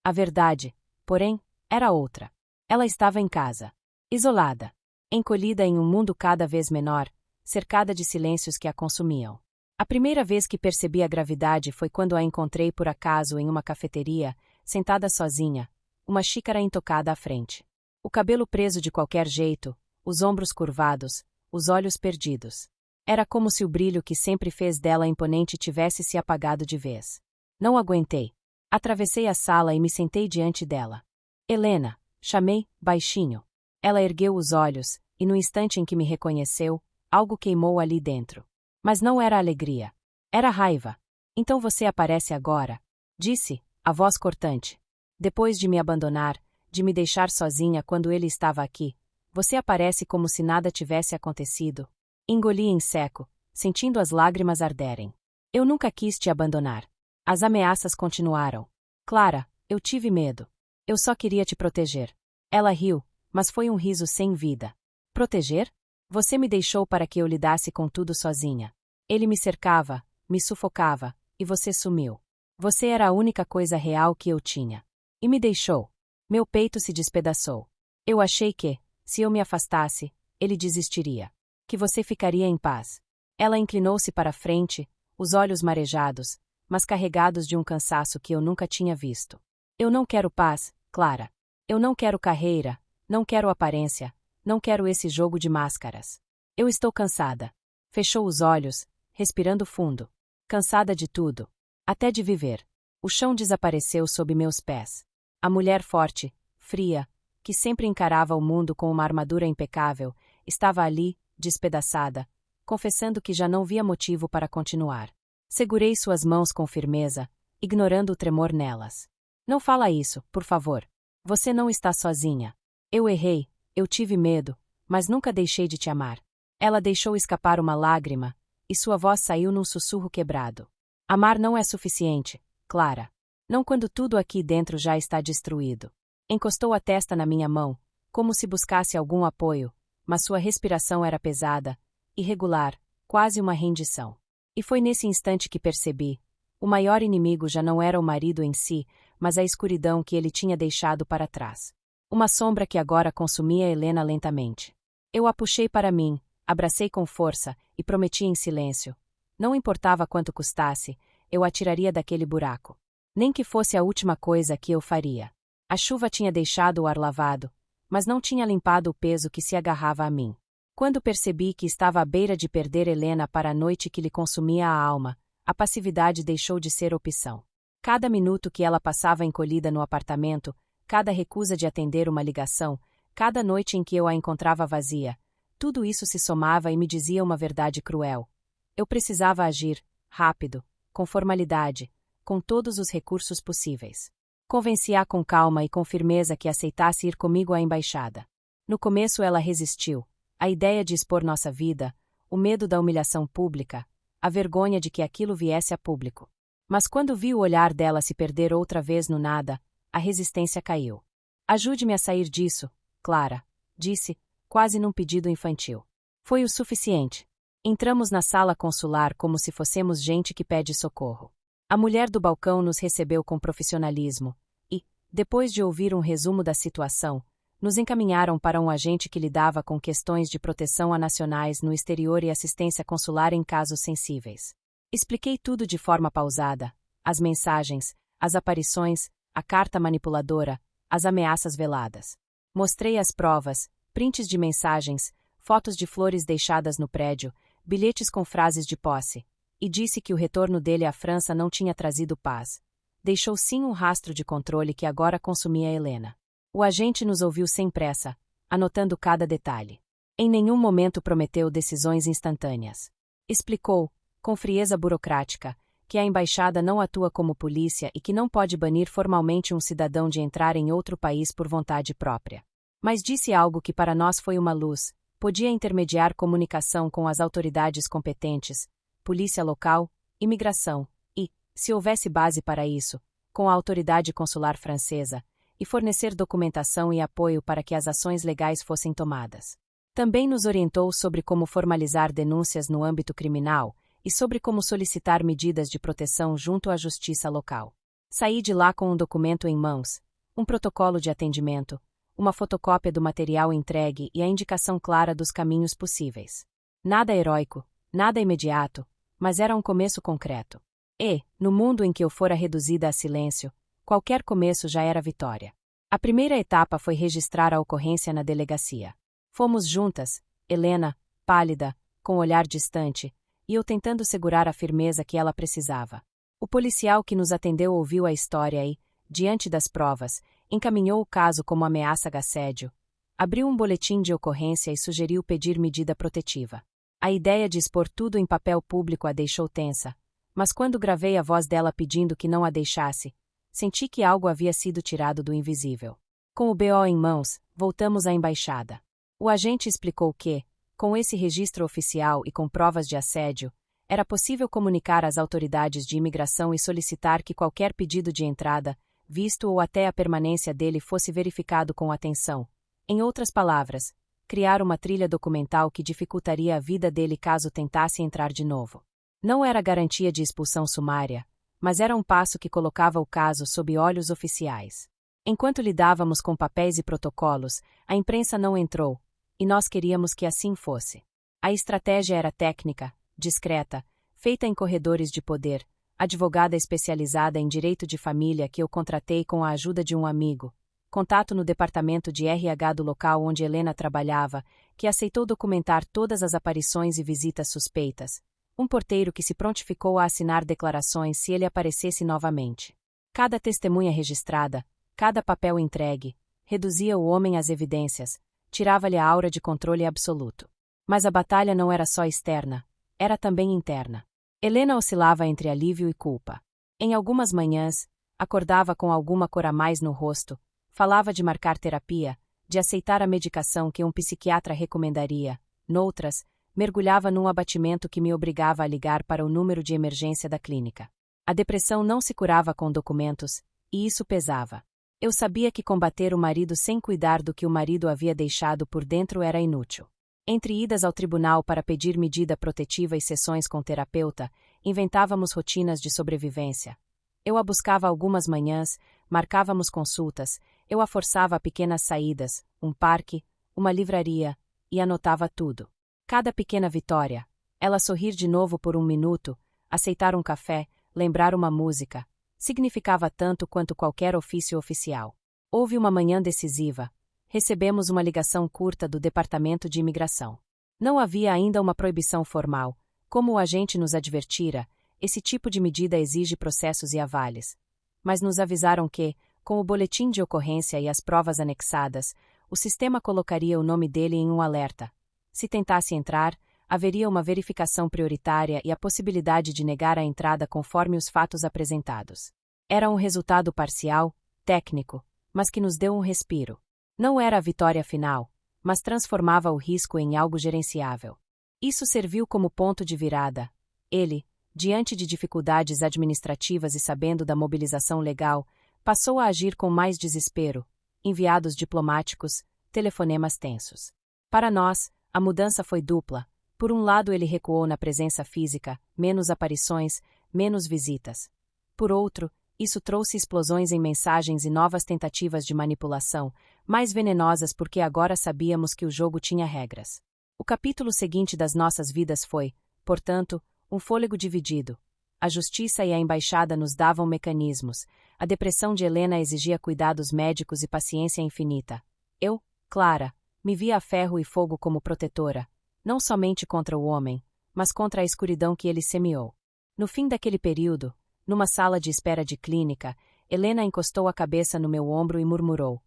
A verdade, porém, era outra. Ela estava em casa, isolada, encolhida em um mundo cada vez menor, cercada de silêncios que a consumiam. A primeira vez que percebi a gravidade foi quando a encontrei por acaso em uma cafeteria, sentada sozinha, uma xícara intocada à frente. O cabelo preso de qualquer jeito, os ombros curvados, os olhos perdidos. Era como se o brilho que sempre fez dela imponente tivesse se apagado de vez. Não aguentei. Atravessei a sala e me sentei diante dela. Helena, chamei, baixinho. Ela ergueu os olhos, e no instante em que me reconheceu, algo queimou ali dentro. Mas não era alegria. Era raiva. Então você aparece agora, disse, a voz cortante. Depois de me abandonar, de me deixar sozinha quando ele estava aqui, você aparece como se nada tivesse acontecido. Engoli em seco, sentindo as lágrimas arderem. Eu nunca quis te abandonar. As ameaças continuaram. Clara, eu tive medo. Eu só queria te proteger. Ela riu, mas foi um riso sem vida. Proteger? Você me deixou para que eu lidasse com tudo sozinha. Ele me cercava, me sufocava, e você sumiu. Você era a única coisa real que eu tinha. E me deixou. Meu peito se despedaçou. Eu achei que, se eu me afastasse, ele desistiria. Que você ficaria em paz. Ela inclinou-se para a frente, os olhos marejados, mas carregados de um cansaço que eu nunca tinha visto. Eu não quero paz, Clara. Eu não quero carreira, não quero aparência, não quero esse jogo de máscaras. Eu estou cansada. Fechou os olhos, respirando fundo. Cansada de tudo. Até de viver. O chão desapareceu sob meus pés. A mulher forte, fria, que sempre encarava o mundo com uma armadura impecável, estava ali, despedaçada, confessando que já não via motivo para continuar. Segurei suas mãos com firmeza, ignorando o tremor nelas. Não fala isso, por favor. Você não está sozinha. Eu errei, eu tive medo, mas nunca deixei de te amar. Ela deixou escapar uma lágrima, e sua voz saiu num sussurro quebrado. Amar não é suficiente, Clara. Não quando tudo aqui dentro já está destruído. Encostou a testa na minha mão, como se buscasse algum apoio, mas sua respiração era pesada, irregular, quase uma rendição. E foi nesse instante que percebi. O maior inimigo já não era o marido em si, mas a escuridão que ele tinha deixado para trás. Uma sombra que agora consumia Helena lentamente. Eu a puxei para mim, abracei com força e prometi em silêncio. Não importava quanto custasse, eu a tiraria daquele buraco. Nem que fosse a última coisa que eu faria. A chuva tinha deixado o ar lavado, mas não tinha limpado o peso que se agarrava a mim. Quando percebi que estava à beira de perder Helena para a noite que lhe consumia a alma, a passividade deixou de ser opção. Cada minuto que ela passava encolhida no apartamento, cada recusa de atender uma ligação, cada noite em que eu a encontrava vazia, tudo isso se somava e me dizia uma verdade cruel. Eu precisava agir, rápido, com formalidade, com todos os recursos possíveis. Convenci-a com calma e com firmeza que aceitasse ir comigo à embaixada. No começo ela resistiu. A ideia de expor nossa vida, o medo da humilhação pública, a vergonha de que aquilo viesse a público. Mas quando vi o olhar dela se perder outra vez no nada, a resistência caiu. Ajude-me a sair disso, Clara, disse, quase num pedido infantil. Foi o suficiente. Entramos na sala consular como se fossemos gente que pede socorro. A mulher do balcão nos recebeu com profissionalismo e, depois de ouvir um resumo da situação, nos encaminharam para um agente que lidava com questões de proteção a nacionais no exterior e assistência consular em casos sensíveis. Expliquei tudo de forma pausada: as mensagens, as aparições, a carta manipuladora, as ameaças veladas. Mostrei as provas, prints de mensagens, fotos de flores deixadas no prédio, bilhetes com frases de posse, e disse que o retorno dele à França não tinha trazido paz. Deixou sim um rastro de controle que agora consumia Helena. O agente nos ouviu sem pressa, anotando cada detalhe. Em nenhum momento prometeu decisões instantâneas. Explicou, com frieza burocrática, que a embaixada não atua como polícia e que não pode banir formalmente um cidadão de entrar em outro país por vontade própria. Mas disse algo que para nós foi uma luz: podia intermediar comunicação com as autoridades competentes, polícia local, imigração, e, se houvesse base para isso, com a autoridade consular francesa, e fornecer documentação e apoio para que as ações legais fossem tomadas. Também nos orientou sobre como formalizar denúncias no âmbito criminal e sobre como solicitar medidas de proteção junto à justiça local. Saí de lá com um documento em mãos, um protocolo de atendimento, uma fotocópia do material entregue e a indicação clara dos caminhos possíveis. Nada heróico, nada imediato, mas era um começo concreto. E, no mundo em que eu fora reduzida a silêncio, qualquer começo já era vitória. A primeira etapa foi registrar a ocorrência na delegacia. Fomos juntas, Helena, pálida, com olhar distante, e eu tentando segurar a firmeza que ela precisava. O policial que nos atendeu ouviu a história e, diante das provas, encaminhou o caso como ameaça a assédio, abriu um boletim de ocorrência e sugeriu pedir medida protetiva. A ideia de expor tudo em papel público a deixou tensa, mas quando gravei a voz dela pedindo que não a deixasse, senti que algo havia sido tirado do invisível. Com o BO em mãos, voltamos à embaixada. O agente explicou que, com esse registro oficial e com provas de assédio, era possível comunicar às autoridades de imigração e solicitar que qualquer pedido de entrada, visto ou até a permanência dele fosse verificado com atenção. Em outras palavras, criar uma trilha documental que dificultaria a vida dele caso tentasse entrar de novo. Não era garantia de expulsão sumária, mas era um passo que colocava o caso sob olhos oficiais. Enquanto lidávamos com papéis e protocolos, a imprensa não entrou, e nós queríamos que assim fosse. A estratégia era técnica, discreta, feita em corredores de poder, advogada especializada em direito de família que eu contratei com a ajuda de um amigo, contato no departamento de RH do local onde Helena trabalhava, que aceitou documentar todas as aparições e visitas suspeitas, um porteiro que se prontificou a assinar declarações se ele aparecesse novamente. Cada testemunha registrada, cada papel entregue, reduzia o homem às evidências, tirava-lhe a aura de controle absoluto. Mas a batalha não era só externa, era também interna. Helena oscilava entre alívio e culpa. Em algumas manhãs, acordava com alguma cor a mais no rosto, falava de marcar terapia, de aceitar a medicação que um psiquiatra recomendaria. Noutras, mergulhava num abatimento que me obrigava a ligar para o número de emergência da clínica. A depressão não se curava com documentos, e isso pesava. Eu sabia que combater o marido sem cuidar do que o marido havia deixado por dentro era inútil. Entre idas ao tribunal para pedir medida protetiva e sessões com terapeuta, inventávamos rotinas de sobrevivência. Eu a buscava algumas manhãs, marcávamos consultas, eu a forçava a pequenas saídas, um parque, uma livraria, e anotava tudo. Cada pequena vitória, ela sorrir de novo por um minuto, aceitar um café, lembrar uma música, significava tanto quanto qualquer ofício oficial. Houve uma manhã decisiva. Recebemos uma ligação curta do Departamento de Imigração. Não havia ainda uma proibição formal. Como o agente nos advertira, esse tipo de medida exige processos e avales. Mas nos avisaram que, com o boletim de ocorrência e as provas anexadas, o sistema colocaria o nome dele em um alerta. Se tentasse entrar, haveria uma verificação prioritária e a possibilidade de negar a entrada conforme os fatos apresentados. Era um resultado parcial, técnico, mas que nos deu um respiro. Não era a vitória final, mas transformava o risco em algo gerenciável. Isso serviu como ponto de virada. Ele, diante de dificuldades administrativas e sabendo da mobilização legal, passou a agir com mais desespero, enviados diplomáticos, telefonemas tensos. Para nós, a mudança foi dupla. Por um lado, ele recuou na presença física, menos aparições, menos visitas. Por outro, isso trouxe explosões em mensagens e novas tentativas de manipulação, mais venenosas porque agora sabíamos que o jogo tinha regras. O capítulo seguinte das nossas vidas foi, portanto, um fôlego dividido. A justiça e a embaixada nos davam mecanismos. A depressão de Helena exigia cuidados médicos e paciência infinita. Eu, Clara, me via a ferro e fogo como protetora, não somente contra o homem, mas contra a escuridão que ele semeou. No fim daquele período, numa sala de espera de clínica, Helena encostou a cabeça no meu ombro e murmurou: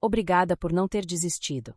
"Obrigada por não ter desistido."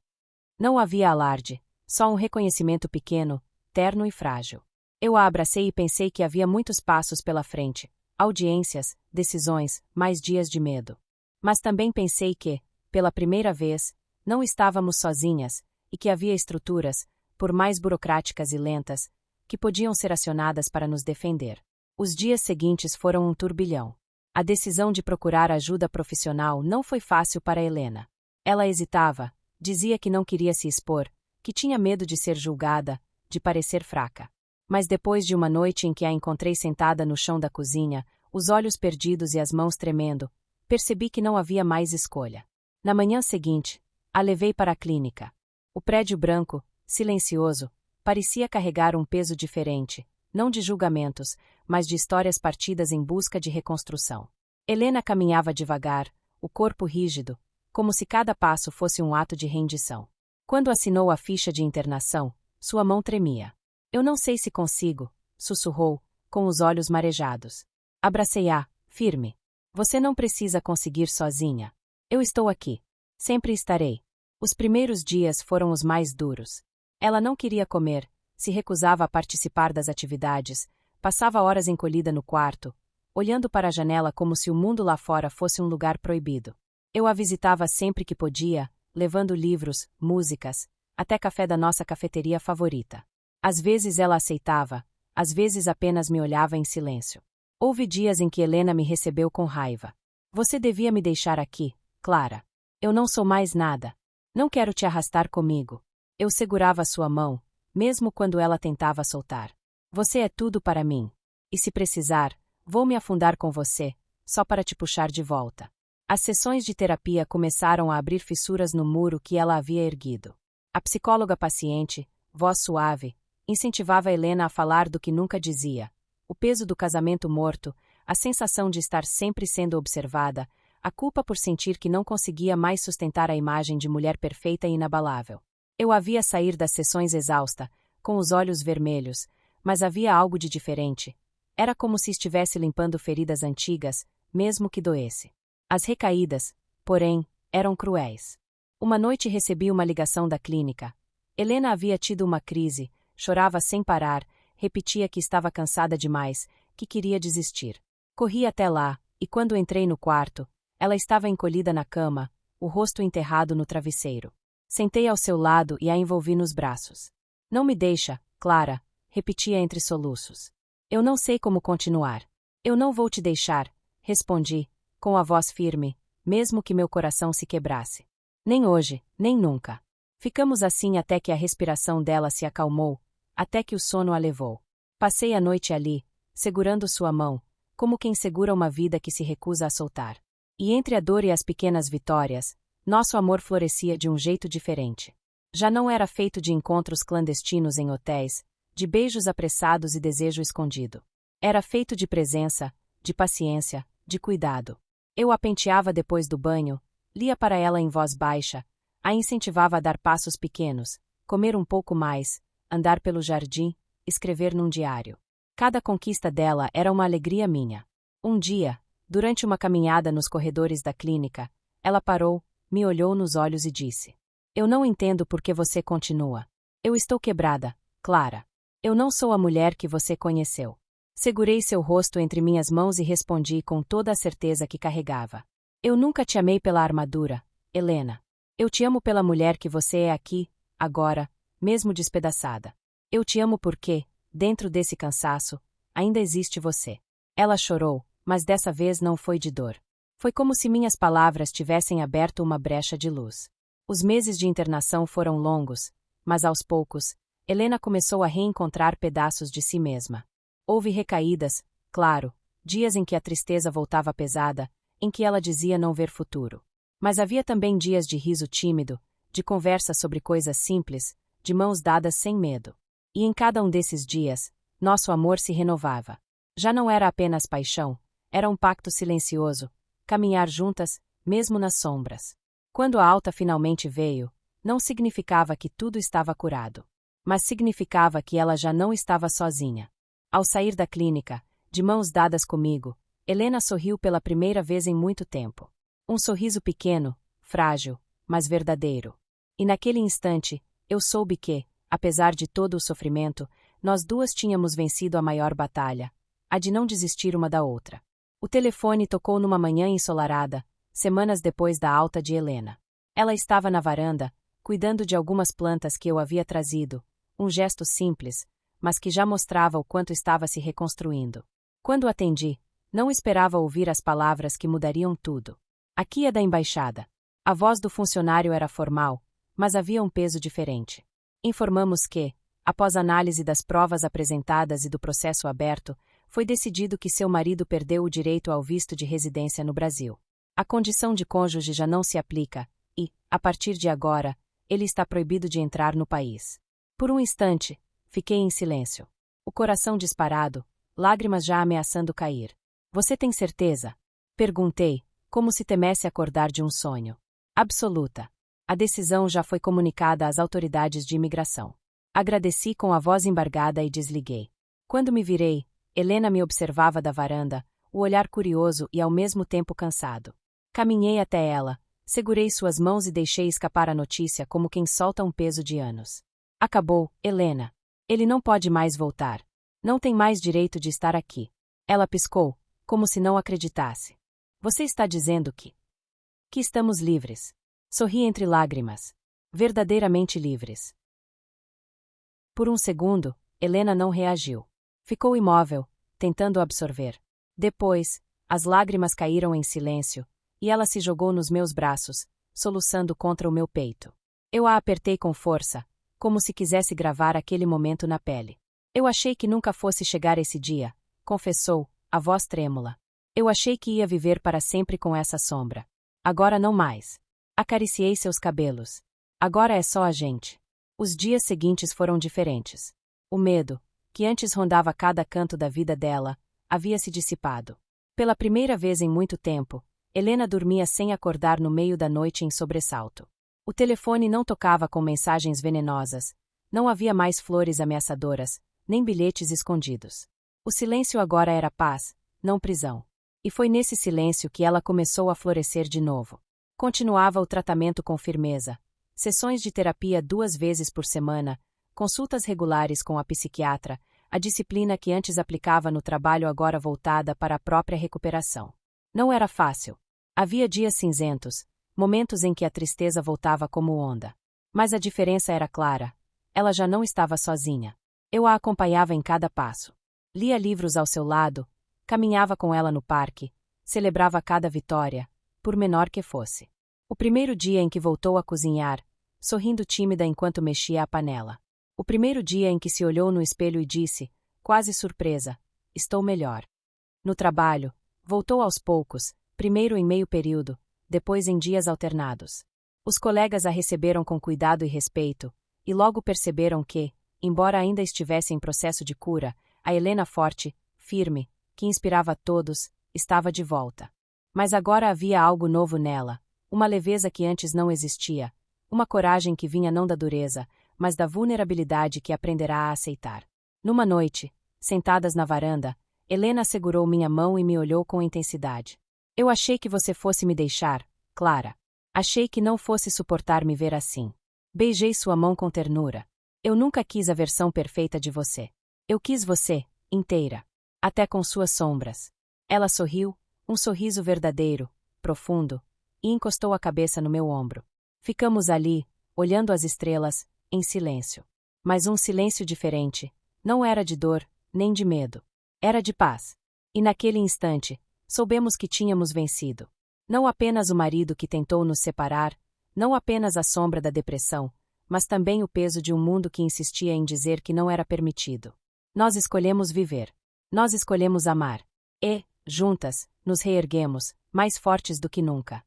Não havia alarde, só um reconhecimento pequeno, terno e frágil. Eu a abracei e pensei que havia muitos passos pela frente, audiências, decisões, mais dias de medo. Mas também pensei que, pela primeira vez, não estávamos sozinhas, e que havia estruturas, por mais burocráticas e lentas, que podiam ser acionadas para nos defender. Os dias seguintes foram um turbilhão. A decisão de procurar ajuda profissional não foi fácil para Helena. Ela hesitava, dizia que não queria se expor, que tinha medo de ser julgada, de parecer fraca. Mas depois de uma noite em que a encontrei sentada no chão da cozinha, os olhos perdidos e as mãos tremendo, percebi que não havia mais escolha. Na manhã seguinte, a levei para a clínica. O prédio branco, silencioso, parecia carregar um peso diferente, não de julgamentos, mas de histórias partidas em busca de reconstrução. Helena caminhava devagar, o corpo rígido, como se cada passo fosse um ato de rendição. Quando assinou a ficha de internação, sua mão tremia. Eu não sei se consigo, sussurrou, com os olhos marejados. Abracei-a, firme. Você não precisa conseguir sozinha. Eu estou aqui. Sempre estarei. Os primeiros dias foram os mais duros. Ela não queria comer, se recusava a participar das atividades, passava horas encolhida no quarto, olhando para a janela como se o mundo lá fora fosse um lugar proibido. Eu a visitava sempre que podia, levando livros, músicas, até café da nossa cafeteria favorita. Às vezes ela aceitava, às vezes apenas me olhava em silêncio. Houve dias em que Helena me recebeu com raiva. Você devia me deixar aqui, Clara. Eu não sou mais nada. Não quero te arrastar comigo. Eu segurava sua mão, mesmo quando ela tentava soltar. Você é tudo para mim. E se precisar, vou me afundar com você, só para te puxar de volta. As sessões de terapia começaram a abrir fissuras no muro que ela havia erguido. A psicóloga paciente, voz suave, incentivava Helena a falar do que nunca dizia. O peso do casamento morto, a sensação de estar sempre sendo observada, a culpa por sentir que não conseguia mais sustentar a imagem de mulher perfeita e inabalável. Eu a via sair das sessões exausta, com os olhos vermelhos, mas havia algo de diferente. Era como se estivesse limpando feridas antigas, mesmo que doesse. As recaídas, porém, eram cruéis. Uma noite recebi uma ligação da clínica. Helena havia tido uma crise, chorava sem parar, repetia que estava cansada demais, que queria desistir. Corri até lá, e quando entrei no quarto, ela estava encolhida na cama, o rosto enterrado no travesseiro. Sentei ao seu lado e a envolvi nos braços. Não me deixa, Clara, repetia entre soluços. Eu não sei como continuar. Eu não vou te deixar, respondi, com a voz firme, mesmo que meu coração se quebrasse. Nem hoje, nem nunca. Ficamos assim até que a respiração dela se acalmou, até que o sono a levou. Passei a noite ali, segurando sua mão, como quem segura uma vida que se recusa a soltar. E entre a dor e as pequenas vitórias, nosso amor florescia de um jeito diferente. Já não era feito de encontros clandestinos em hotéis, de beijos apressados e desejo escondido. Era feito de presença, de paciência, de cuidado. Eu a penteava depois do banho, lia para ela em voz baixa, a incentivava a dar passos pequenos, comer um pouco mais, andar pelo jardim, escrever num diário. Cada conquista dela era uma alegria minha. Um dia, durante uma caminhada nos corredores da clínica, ela parou, me olhou nos olhos e disse: Eu não entendo por que você continua. Eu estou quebrada, Clara. Eu não sou a mulher que você conheceu. Segurei seu rosto entre minhas mãos e respondi com toda a certeza que carregava. Eu nunca te amei pela armadura, Helena. Eu te amo pela mulher que você é aqui, agora, mesmo despedaçada. Eu te amo porque, dentro desse cansaço, ainda existe você. Ela chorou, mas dessa vez não foi de dor. Foi como se minhas palavras tivessem aberto uma brecha de luz. Os meses de internação foram longos, mas aos poucos, Helena começou a reencontrar pedaços de si mesma. Houve recaídas, claro, dias em que a tristeza voltava pesada, em que ela dizia não ver futuro. Mas havia também dias de riso tímido, de conversa sobre coisas simples, de mãos dadas sem medo. E em cada um desses dias, nosso amor se renovava. Já não era apenas paixão, era um pacto silencioso, caminhar juntas, mesmo nas sombras. Quando a alta finalmente veio, não significava que tudo estava curado, mas significava que ela já não estava sozinha. Ao sair da clínica, de mãos dadas comigo, Helena sorriu pela primeira vez em muito tempo. Um sorriso pequeno, frágil, mas verdadeiro. E naquele instante, eu soube que, apesar de todo o sofrimento, nós duas tínhamos vencido a maior batalha, a de não desistir uma da outra. O telefone tocou numa manhã ensolarada, semanas depois da alta de Helena. Ela estava na varanda, cuidando de algumas plantas que eu havia trazido, um gesto simples, mas que já mostrava o quanto estava se reconstruindo. Quando atendi, Não esperava ouvir as palavras que mudariam tudo. Aqui é da embaixada. A voz do funcionário era formal, mas havia um peso diferente. Informamos que, após análise das provas apresentadas e do processo aberto, foi decidido que seu marido perdeu o direito ao visto de residência no Brasil. A condição de cônjuge já não se aplica e, a partir de agora, ele está proibido de entrar no país. Por um instante, fiquei em silêncio. O coração disparado, lágrimas já ameaçando cair. Você tem certeza? Perguntei, como se temesse acordar de um sonho. Absoluta. A decisão já foi comunicada às autoridades de imigração. Agradeci com a voz embargada e desliguei. Quando me virei, Helena me observava da varanda, o olhar curioso e ao mesmo tempo cansado. Caminhei até ela, segurei suas mãos e deixei escapar a notícia como quem solta um peso de anos. Acabou, Helena. Ele não pode mais voltar. Não tem mais direito de estar aqui. Ela piscou, como se não acreditasse. Você está dizendo que estamos livres. Sorri entre lágrimas. Verdadeiramente livres. Por um segundo, Helena não reagiu. Ficou imóvel, tentando absorver. Depois, as lágrimas caíram em silêncio, e ela se jogou nos meus braços, soluçando contra o meu peito. Eu a apertei com força, como se quisesse gravar aquele momento na pele. Eu achei que nunca fosse chegar esse dia, confessou, a voz trêmula. Eu achei que ia viver para sempre com essa sombra. Agora não mais. Acariciei seus cabelos. Agora é só a gente. Os dias seguintes foram diferentes. O medo, que antes rondava cada canto da vida dela, havia se dissipado. Pela primeira vez em muito tempo, Helena dormia sem acordar no meio da noite em sobressalto. O telefone não tocava com mensagens venenosas, não havia mais flores ameaçadoras, nem bilhetes escondidos. O silêncio agora era paz, não prisão. E foi nesse silêncio que ela começou a florescer de novo. Continuava o tratamento com firmeza. Sessões de terapia 2 vezes por semana, consultas regulares com a psiquiatra, a disciplina que antes aplicava no trabalho agora voltada para a própria recuperação. Não era fácil. Havia dias cinzentos, momentos em que a tristeza voltava como onda. Mas a diferença era clara. Ela já não estava sozinha. Eu a acompanhava em cada passo. Lia livros ao seu lado, caminhava com ela no parque, celebrava cada vitória, por menor que fosse. O primeiro dia em que voltou a cozinhar, sorrindo tímida enquanto mexia a panela. O primeiro dia em que se olhou no espelho e disse, quase surpresa, estou melhor. No trabalho, voltou aos poucos, primeiro em meio período, depois em dias alternados. Os colegas a receberam com cuidado e respeito, e logo perceberam que, embora ainda estivesse em processo de cura, a Helena forte, firme, que inspirava a todos, estava de volta. Mas agora havia algo novo nela, uma leveza que antes não existia, uma coragem que vinha não da dureza, mas da vulnerabilidade que aprenderá a aceitar. Numa noite, sentadas na varanda, Helena segurou minha mão e me olhou com intensidade. Eu achei que você fosse me deixar, Clara. Achei que não fosse suportar me ver assim. Beijei sua mão com ternura. Eu nunca quis a versão perfeita de você. Eu quis você, inteira. Até com suas sombras. Ela sorriu, um sorriso verdadeiro, profundo, e encostou a cabeça no meu ombro. Ficamos ali, olhando as estrelas, em silêncio. Mas um silêncio diferente, não era de dor, nem de medo. Era de paz. E naquele instante, soubemos que tínhamos vencido. Não apenas o marido que tentou nos separar, não apenas a sombra da depressão, mas também o peso de um mundo que insistia em dizer que não era permitido. Nós escolhemos viver. Nós escolhemos amar. E, juntas, nos reerguemos, mais fortes do que nunca.